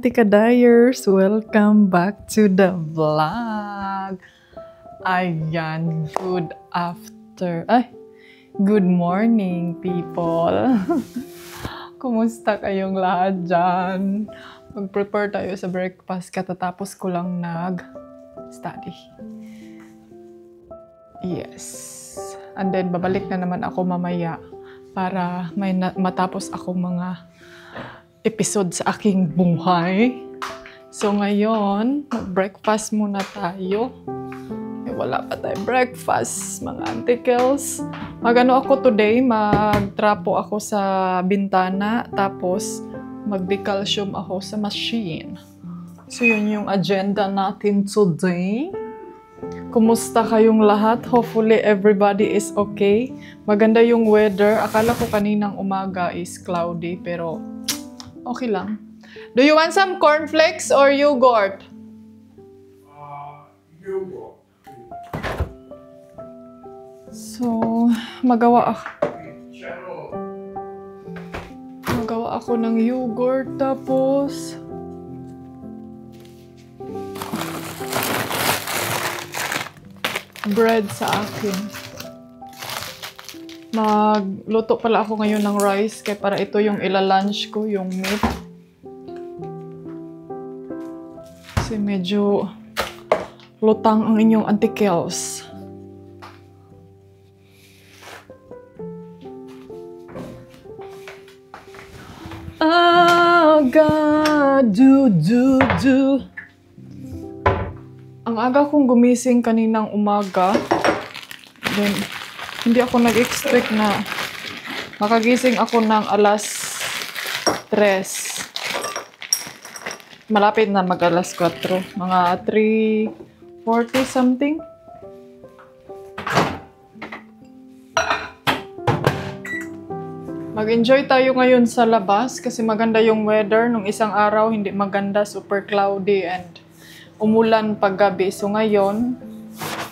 Antikadayers! Welcome back to the vlog! Ayan, good morning people! Kumusta kayong lahat dyan? Mag-prepare tayo sa breakfast katatapos ko lang nag-study. Yes. And then, babalik na naman ako mamaya para may matapos akong mga episode sa aking buhay. So ngayon, mag-breakfast muna tayo. Wala pa tayong breakfast, mga antikels. Mag-ano ako today, magtrapo ako sa bintana, tapos mag-decalcium ako sa machine. So yun yung agenda natin today. Kumusta kayong lahat? Hopefully everybody is okay. Maganda yung weather. Akala ko kaninang umaga is cloudy, pero okay lang. Do you want some cornflakes or yogurt? Yogurt. So, magawa ako ng yogurt, tapos bread sa akin. Magluto pala ako ngayon ng rice kaya para ito yung ila-lunch ko, yung meat. Kasi medyo lutang ang inyong antikels. Aga, do. Ang aga kong gumising kaninang umaga. Then, hindi ako nag-expect na makagising ako ng alas 3. Malapit na mag-alas 4. Mga 3:40 something. Mag-enjoy tayo ngayon sa labas kasi maganda yung weather. Nung isang araw, hindi maganda, super cloudy and umulan paggabi. So ngayon,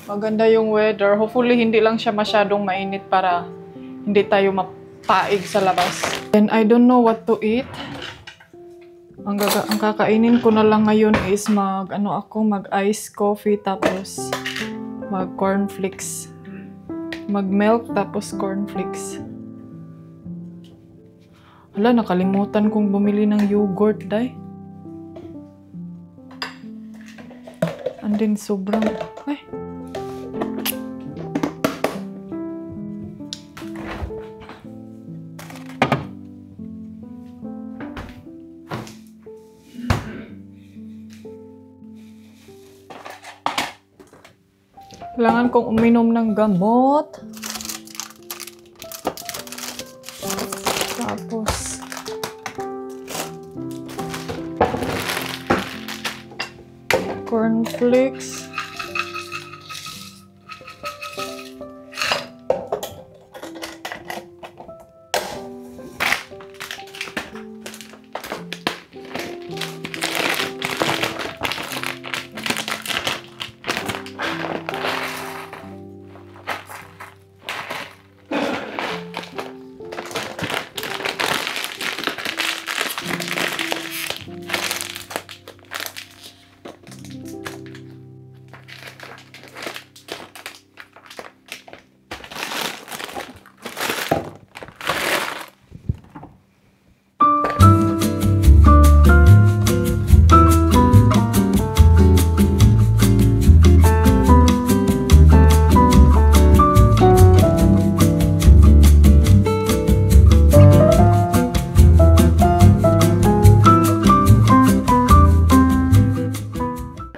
maganda yung weather. Hopefully, hindi lang siya masyadong mainit para hindi tayo mapaig sa labas. And I don't know what to eat. Ang kakainin ko na lang ngayon is mag-ice coffee tapos mag-cornflakes. Mag-milk tapos cornflakes. Hala, nakalimutan kong bumili ng yogurt, day. And then, sobrang... Ay! Kailangan kong uminom ng gamot. Tapos, cornflakes.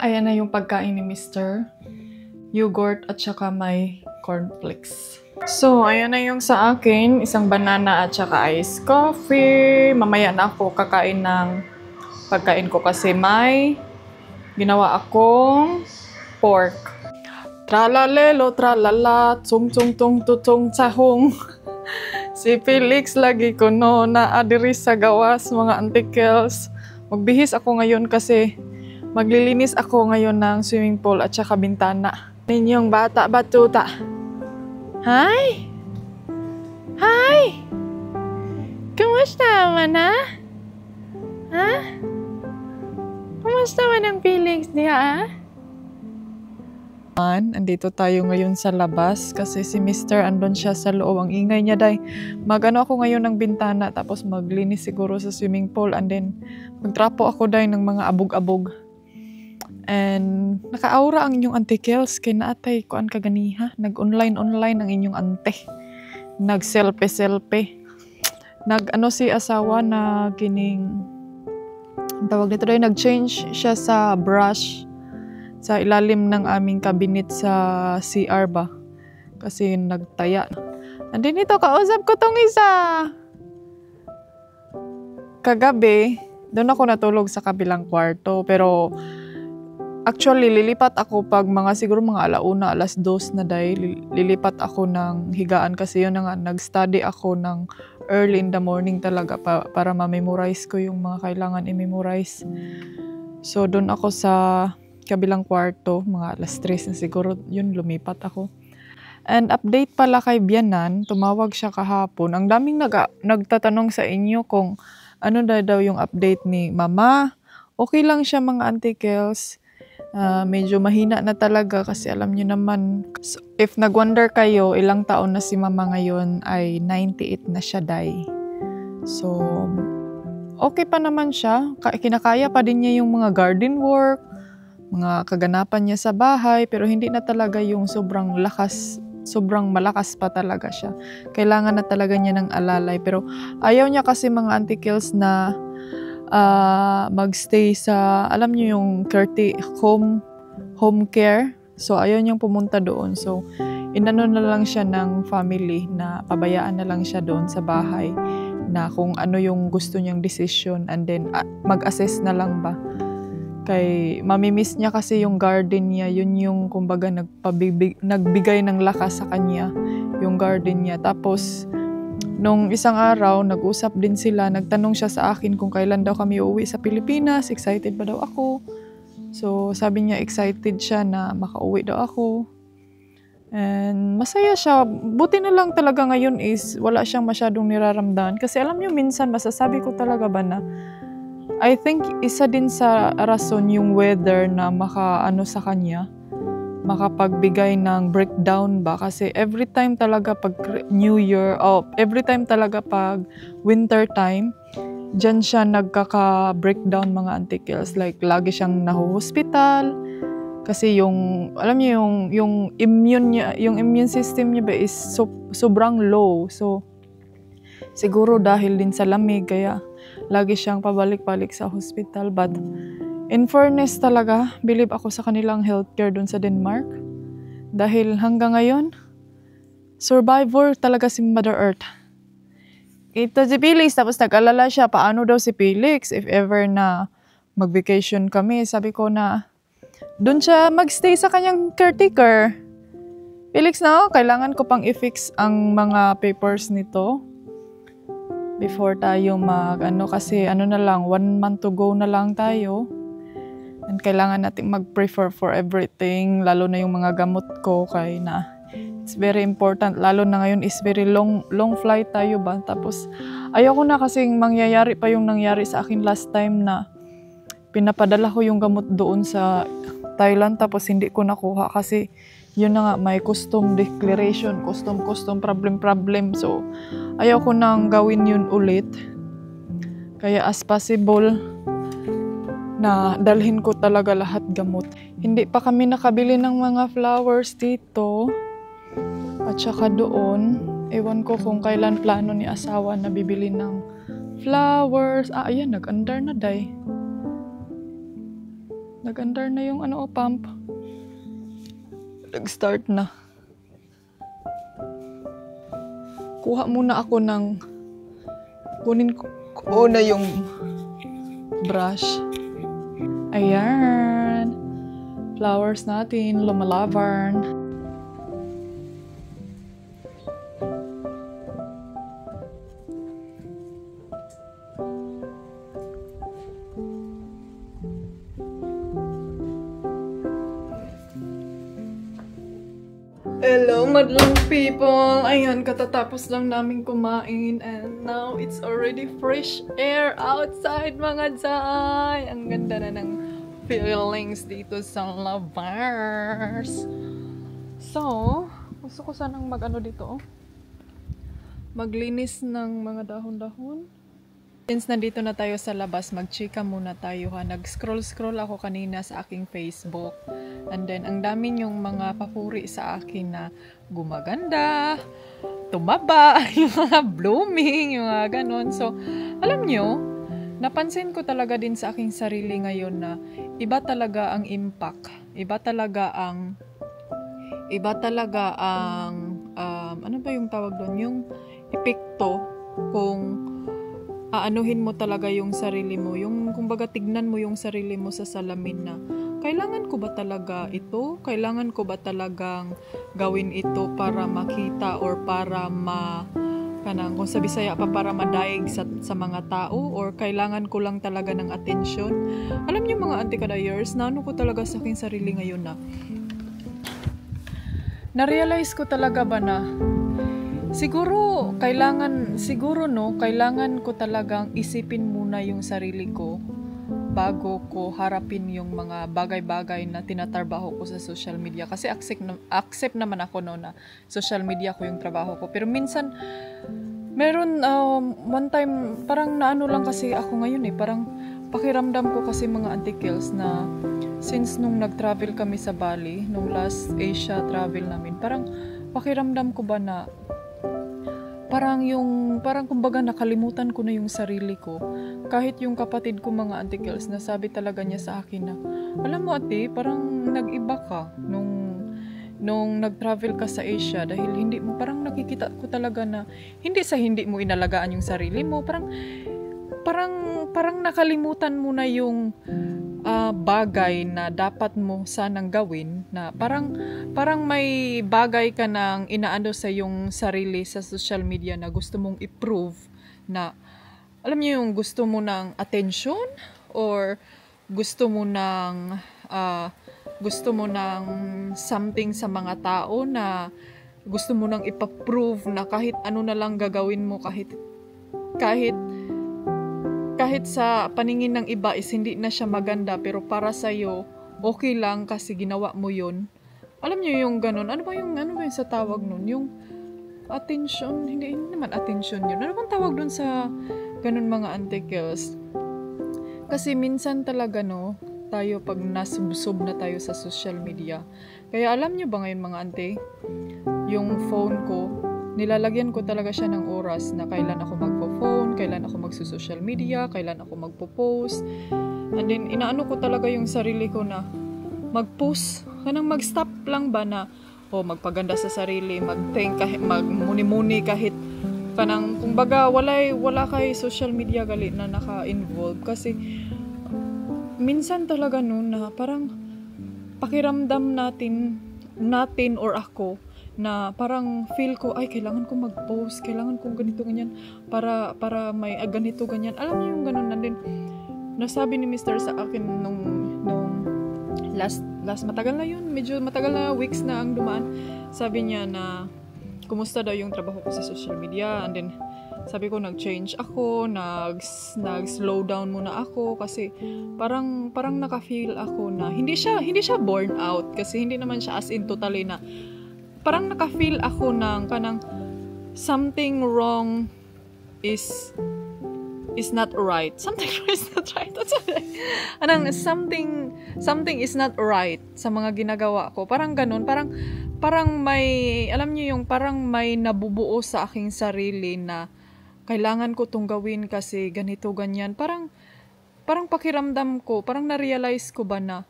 Ayan na yung pagkain ni Mr. Yogurt at saka may cornflakes. So, ayan na yung sa akin. Isang banana at saka ice coffee. Mamaya na ako kakain ng pagkain ko kasi may ginawa akong pork. Tralalelo, tralala, tsung tsung tung tutung tsahong. Si Felix lagi ko no naadiri sa gawas, mga antikels. Magbihis ako ngayon kasi maglilinis ako ngayon ng swimming pool at saka bintana. Ninyong bata batuta. Hi! Hi! Kumusta, mana? Ha? Kamusta man ang feelings niya, andito tayo ngayon sa labas kasi si Mr. andon siya sa loob. Ang ingay niya, day. Magano ako ngayon ng bintana tapos maglinis siguro sa swimming pool and then magtrapo ako, day, ng mga abog-abog. And naka-aura ang inyong auntie Kels kay naatay kuan kaganiha. Nag-online ang inyong ante. Nag-selfie. Nag-ano si asawa na kining ang tawag nito, day, nag-change siya sa brush sa ilalim ng aming cabinet sa CR ba. Kasi nagtaya. Andin ito, kausap ko tong isa. Kagabi, doon ako natulog sa kabilang kwarto. Pero, actually, lilipat ako pag siguro mga 1:00, 2:00 na dahil lilipat ako ng higaan kasi yun na nga, nag-study ako ng early in the morning talaga para ma-memorize ko yung mga kailangan i-memorize. So, doon ako sa kabilang kwarto, mga 3:00 na siguro, yun, lumipat ako. And update pala kay Bianan, tumawag siya kahapon. Ang daming nagtatanong sa inyo kung ano daw yung update ni Mama. Okay lang siya, mga auntie Kels. Medyo mahina na talaga kasi alam niyo naman, if nag-wonder kayo, ilang taon na si Mama ngayon ay 98 na siya, day. So, okay pa naman siya. Kinakaya pa din niya yung mga garden work, mga kaganapan niya sa bahay, pero hindi na talaga yung sobrang malakas pa talaga siya. Kailangan na talaga niya ng alalay. Pero ayaw niya kasi, mga auntie Kels, na magstay sa, alam niyo yung home care. So ayaw niyang pumunta doon. So inano na lang siya ng family na pabayaan na lang siya doon sa bahay na kung ano yung gusto niyang decision and then mag-assess na lang ba. Kay mamimiss niya kasi yung garden niya. Yun yung kumbaga nagbigay ng lakas sa kanya, yung garden niya. Tapos nung isang araw, nag-usap din sila. Nagtanong siya sa akin kung kailan daw kami uuwi sa Pilipinas. Excited ba daw ako? So sabi niya excited siya na makauwi daw ako. And masaya siya. Buti na lang talaga ngayon is wala siyang masyadong niraramdaman. Kasi alam niyo, minsan masasabi ko talaga ba na I think isa din sa rason yung weather na makaano sa kanya, makapagbigay ng breakdown ba. Kasi every time talaga pag New Year, every time talaga pag winter time, dyan siya nagkaka-breakdown, mga auntie Kels. Like, lagi siyang nahuhospital. Kasi alam niyo, yung immune system niya ba is sobrang low. So, siguro dahil din sa lamig, kaya lagi siyang pabalik-balik sa hospital. But in fairness talaga, believe ako sa kanilang healthcare dun sa Denmark. Dahil hanggang ngayon, survivor talaga si Mother Earth. Ito si Felix, tapos nag-alala siya, paano daw si Felix if ever na mag-vacation kami. Sabi ko na, dun siya magstay sa kanyang caretaker. Felix na, kailangan ko pang i-fix ang mga papers nito before tayo kasi na lang, 1 month to go na lang tayo. And kailangan natin mag-prefer for everything, lalo na yung mga gamot ko, kay na it's very important, lalo na ngayon is very long flight tayo ba. Tapos ayoko na kasing mangyayari pa yung nangyari sa akin last time na pinapadala ko yung gamot doon sa Thailand tapos hindi ko nakuha kasi yun na nga, may custom declaration, custom problem. So, ayaw ko nang gawin yun ulit. Kaya as possible, na dalhin ko talaga lahat gamot. Hindi pa kami nakabili ng mga flowers dito. At saka doon, ewan ko kung kailan plano ni asawa na bibili ng flowers. Ayan, nag-andar na, day. Nag-andar na yung pump. Nag-start na. Kuha muna ako kunin ko na yung brush. Ayan. Flowers natin, lumalavarn. Hello, madlang people! Ayan, katatapos lang namin kumain and now it's already fresh air outside, mga Zay! Ang ganda na ng feelings dito sa lovers. So, gusto ko sanang dito, maglinis ng mga dahon-dahon. Since nandito na tayo sa labas, magchika muna tayo ha. Nag-scroll ako kanina sa aking Facebook. And then, ang dami yung mga papuri sa akin na gumaganda, tumaba, yung mga blooming, yung mga ganon. So, alam nyo, napansin ko talaga din sa aking sarili ngayon na iba talaga ang impact. Iba talaga ang ano ba yung tawag doon? Yung epekto kung aanuhin mo talaga yung sarili mo. Yung, kumbaga, tignan mo yung sarili mo sa salamin na, kailangan ko ba talaga ito? Kailangan ko ba talagang gawin ito para makita or para kung sa Bisaya pa, para madaig sa mga tao? Or kailangan ko lang talaga ng atensyon? Alam niyo mga auntie kadayers, naano ko talaga sa aking sarili ngayon na, na-realize ko talaga ba na, kailangan ko talagang isipin muna yung sarili ko bago ko harapin yung mga bagay-bagay na tinatrabaho ko sa social media. Kasi accept naman ako na social media ko yung trabaho ko. Pero minsan, meron one time, parang naano lang kasi ako ngayon parang pakiramdam ko kasi mga auntie Kels na since nung nag-travel kami sa Bali, nung last Asia travel namin, parang pakiramdam ko ba na parang kumbaga nakalimutan ko na yung sarili ko. Kahit yung kapatid ko mga auntie Kels, nasabi talaga niya sa akin na, alam mo ate, parang nag-iba ka nung nag-travel ka sa Asia dahil parang nakikita ko talaga na hindi mo inalagaan yung sarili mo, parang nakalimutan mo na yung bagay na dapat mo sanang gawin, na parang may bagay ka nang inaano sa yung sarili sa social media na gusto mong i-prove na, alam niyo yung gusto mo ng attention or gusto mo ng something sa mga tao, na gusto mo nang ipa-prove na kahit ano na lang gagawin mo, kahit sa paningin ng iba is hindi na siya maganda, pero para sa'yo, okay lang kasi ginawa mo yun. Alam niyo yung ganun? Ano ba yung sa tawag nun? Yung attention? Hindi naman attention yun. Ano bang tawag dun sa ganun mga auntie Kels? Kasi minsan talaga tayo pag nasubsob na tayo sa social media. Kaya alam niyo ba ngayon mga auntie, yung phone ko, nilalagyan ko talaga siya ng oras na kailan ako magpo-phone, kailan ako magso-social media, kailan ako magpo-post. And then, inaano ko talaga yung sarili ko na mag-post. Kanang mag-stop lang ba na, magpaganda sa sarili, mag-think, magmuni-muni kahit kanang, kumbaga, wala kay social media gali na naka-involve. Kasi, minsan talaga na parang pakiramdam natin or ako, na parang feel ko, ay, kailangan ko mag-post, kailangan kong ganito, ganyan, para may ganito, ganyan. Alam niyo yung ganun na din. Nasabi ni Mr. sa akin nung last matagal na yun, medyo matagal na, weeks na ang dumaan. Sabi niya na, kumusta daw yung trabaho ko sa social media, and then, sabi ko, nag-change ako, nag-slow down muna ako, kasi parang naka-feel ako na, hindi siya burn out, kasi hindi naman siya as in totally na, parang naka-feel ako ng kanang something wrong is not right. Something wrong is not right. Something is not right sa mga ginagawa ko. Parang ganun. Parang may, alam niyo yung parang may nabubuo sa aking sarili na kailangan ko tong gawin kasi ganito, ganyan. Parang pakiramdam ko, parang na-realize ko ba na,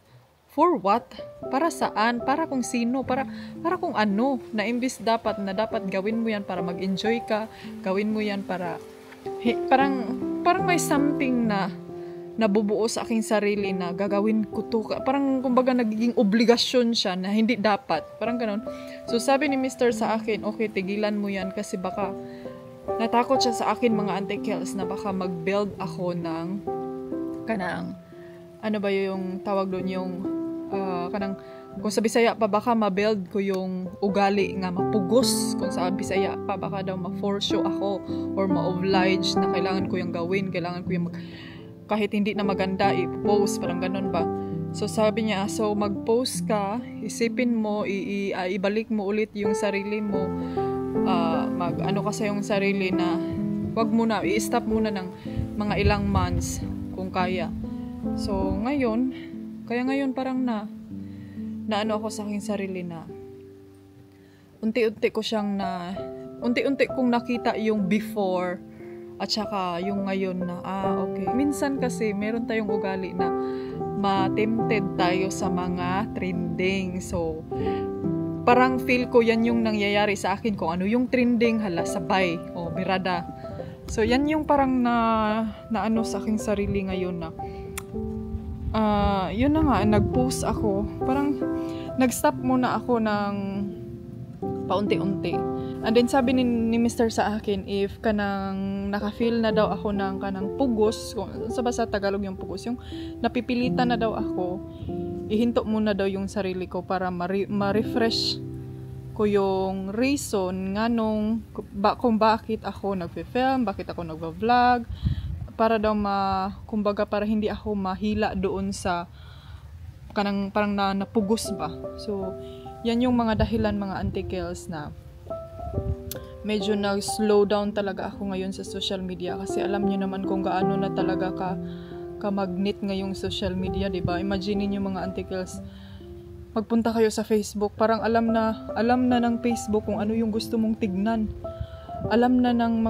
for what? Para saan? Para kung sino? Para kung ano? Na imbis dapat gawin mo yan para mag-enjoy ka. Gawin mo yan para parang may something na nabubuo sa aking sarili na gagawin ko to. Parang kumbaga nagiging obligasyon siya na hindi dapat. Parang ganun. So sabi ni Mr. sa akin, okay, tigilan mo yan kasi baka natakot siya sa akin mga auntie Kels na baka mag-build ako ng kanang ano ba yung tawag doon, yung kanang kung sa Bisaya pa baka ma-build ko yung ugali nga mapugos, kung sa Bisaya pa baka daw ma-force ako or ma-oblige na kailangan ko yung gawin, kailangan ko yung kahit hindi na maganda i-post, parang ganun ba. So sabi niya, so mag-post ka, isipin mo, ibalik mo ulit yung sarili mo, ano ka sa yung sarili na wag muna, i-stop muna ng mga ilang months kung kaya. So ngayon parang na ano ako sa aking sarili na unti-unti kong nakita yung before at saka yung ngayon na okay. Minsan kasi meron tayong ugali na ma-tempted tayo sa mga trending. So parang feel ko yan yung nangyayari sa akin, kung ano yung trending, hala sabay o birada. So yan yung parang na ano sa aking sarili ngayon na yun na nga, nag-post ako, parang nag-stop muna ako ng paunti-unti. And then sabi ni Mr. sa akin, if kanang naka-feel na daw ako ng kanang pugos, sa basa Tagalog yung pugos, yung napipilitan na daw ako, ihinto muna daw yung sarili ko para ma-refresh ko yung reason nga kung bakit ako nagfi-film, bakit ako nagva-vlog, para daw kumbaga para hindi ako mahila doon sa kanang parang napugos ba. So yan yung mga dahilan, mga antikels, na medyo nag-slow down talaga ako ngayon sa social media, kasi alam niyo naman kung gaano na talaga ka magnet ngayong social media, 'di ba? Imagine niyo mga antikels, magpunta kayo sa Facebook, parang alam na ng Facebook kung ano yung gusto mong tignan. Alam na ng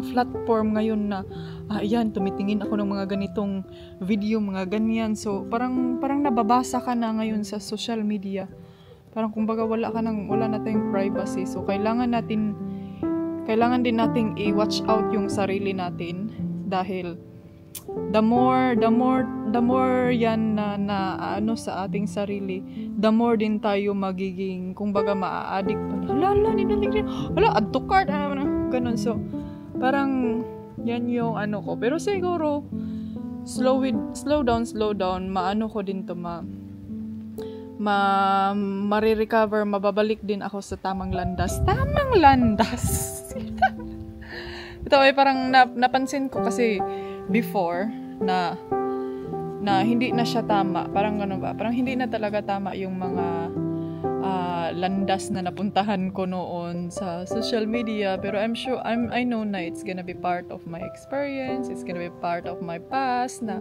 platform ngayon na ayan, tumitingin ako ng mga ganitong video, mga ganyan. So parang nababasa ka na ngayon sa social media. Parang kumbaga wala na tayong privacy. So kailangan din nating i-watch out yung sarili natin, dahil the more yan na ano sa ating sarili, the more din tayo magiging kumbaga maa-addict pa. Hala, add to cart, ganun. So parang yan yung ano ko. Pero siguro slow down, maano ko din to, marirecover, mababalik din ako sa tamang landas. Ito ay parang napansin ko kasi before na hindi na siya tama. Parang ano ba? Parang hindi na talaga tama yung mga landas na napuntahan ko noon sa social media. Pero I know na it's gonna be part of my experience. It's gonna be part of my past na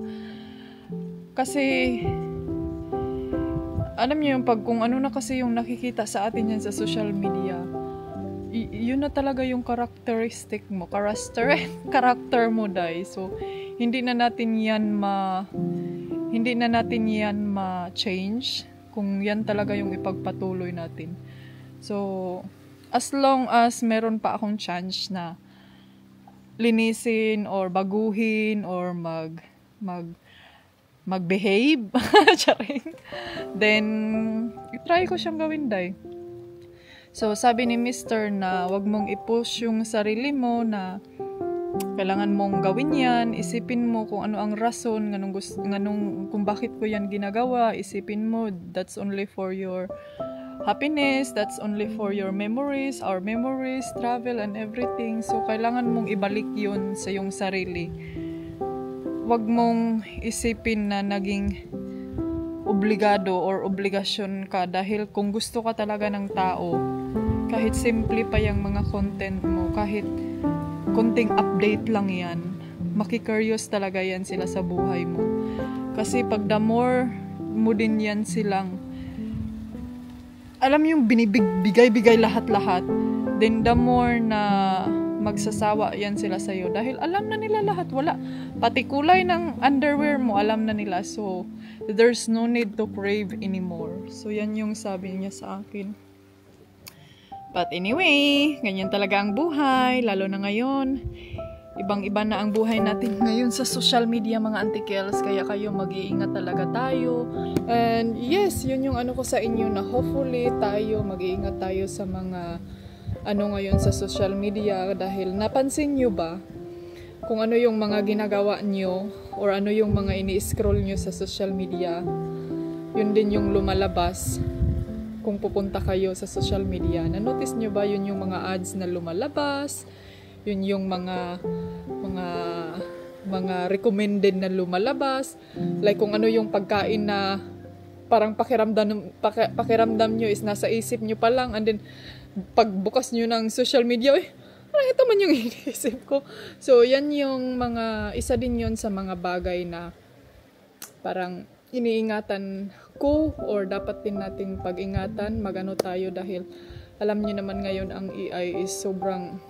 kasi alam niyo yung kung ano na kasi yung nakikita sa atin yan sa social media, yun na talaga yung characteristic mo, character mo, dai. So hindi na natin yan ma-change kung yan talaga yung ipagpatuloy natin. So as long as meron pa akong chance na linisin or baguhin or mag-behave, then i-try ko siyang gawin, dai. So sabi ni Mr. na wag mong i-push yung sarili mo na kailangan mong gawin yan. Isipin mo kung ano ang rason kung bakit ko yan ginagawa. Isipin mo, that's only for your happiness, that's only for your memories, our memories, travel and everything. So kailangan mong ibalik yun sa iyong sarili. Wag mong isipin na naging obligado or obligasyon ka, dahil kung gusto ka talaga ng tao, kahit simple pa yung mga content mo, kahit konting update lang yan, makikurious talaga yan sila sa buhay mo. Kasi pag the more mo din yan silang, alam yung binibigay lahat-lahat, then the more na magsasawa yan sila sa'yo, dahil alam na nila lahat. Wala, pati kulay ng underwear mo alam na nila. So there's no need to crave anymore. So yan yung sabi niya sa akin. But anyway, ganyan talaga ang buhay, lalo na ngayon. Ibang-iba na ang buhay natin ngayon sa social media, mga antikels, kaya kayo mag-iingat talaga tayo. And yes, yun yung ano ko sa inyo, na hopefully tayo mag-iingat tayo sa mga ngayon sa social media, dahil napansin nyo ba kung ano yung mga ginagawa nyo or ano yung mga ini-scroll nyo sa social media, yun din yung lumalabas kung pupunta kayo sa social media. Na-notice nyo ba yun yung mga ads na lumalabas, yun yung mga mga recommended na lumalabas, like kung ano yung pagkain na parang pakiramdam nyo is nasa isip nyo pa lang, and then pagbukas nyo ng social media, parang ito man yung iniisip ko. So yan yung isa din yun sa mga bagay na parang iniingatan ko, or dapat din nating pag-ingatan, magano tayo, dahil alam niyo naman ngayon ang AI is sobrang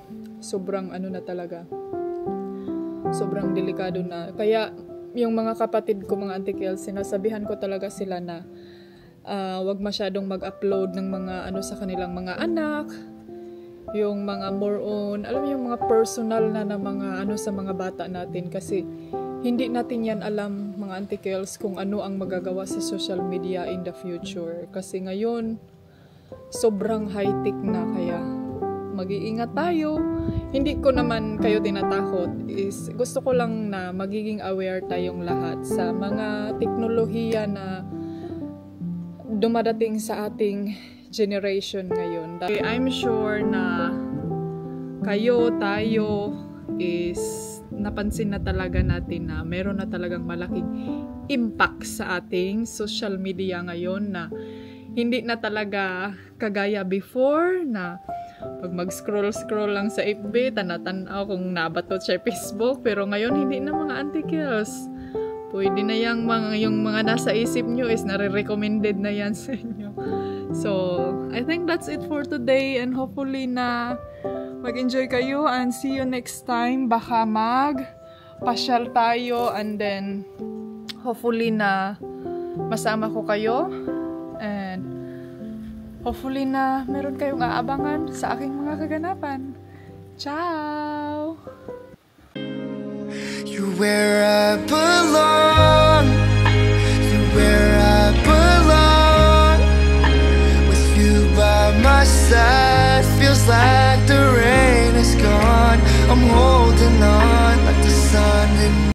ano na talaga, sobrang delikado na. Kaya yung mga kapatid ko, mga Auntie Kel, sinasabihan ko talaga sila na wag masyadong mag-upload ng mga ano sa kanilang mga anak, yung mga more on, alam mo yung mga personal na mga ano sa mga bata natin, kasi hindi natin yan alam, mga Auntie Kels, kung ano ang magagawa sa social media in the future. Kasi ngayon, sobrang high-tech na, kaya mag-iingat tayo. Hindi ko naman kayo tinatakot, is gusto ko lang na magiging aware tayong lahat sa mga teknolohiya na dumadating sa ating generation ngayon. I'm sure na tayo is napansin na talaga natin na meron na talagang malaking impact sa ating social media ngayon, na hindi na talaga kagaya before na pag mag-scroll lang sa FB, tanatanaw kung nabatot siya Facebook. Pero ngayon, hindi na, mga Auntie Kels. Pwede na yung mga nasa isip nyo is nare-recommended na yan sa inyo. So, I think that's it for today, and hopefully na mag-enjoy kayo, and see you next time. Baka pasyal tayo, and then hopefully na masama ko kayo, and hopefully na meron kayong aabangan sa aking mga kaganapan. Ciao! You're where I belong. You're where I belong. With you by my side, feels like the rain is gone. I'm holding on like the sun in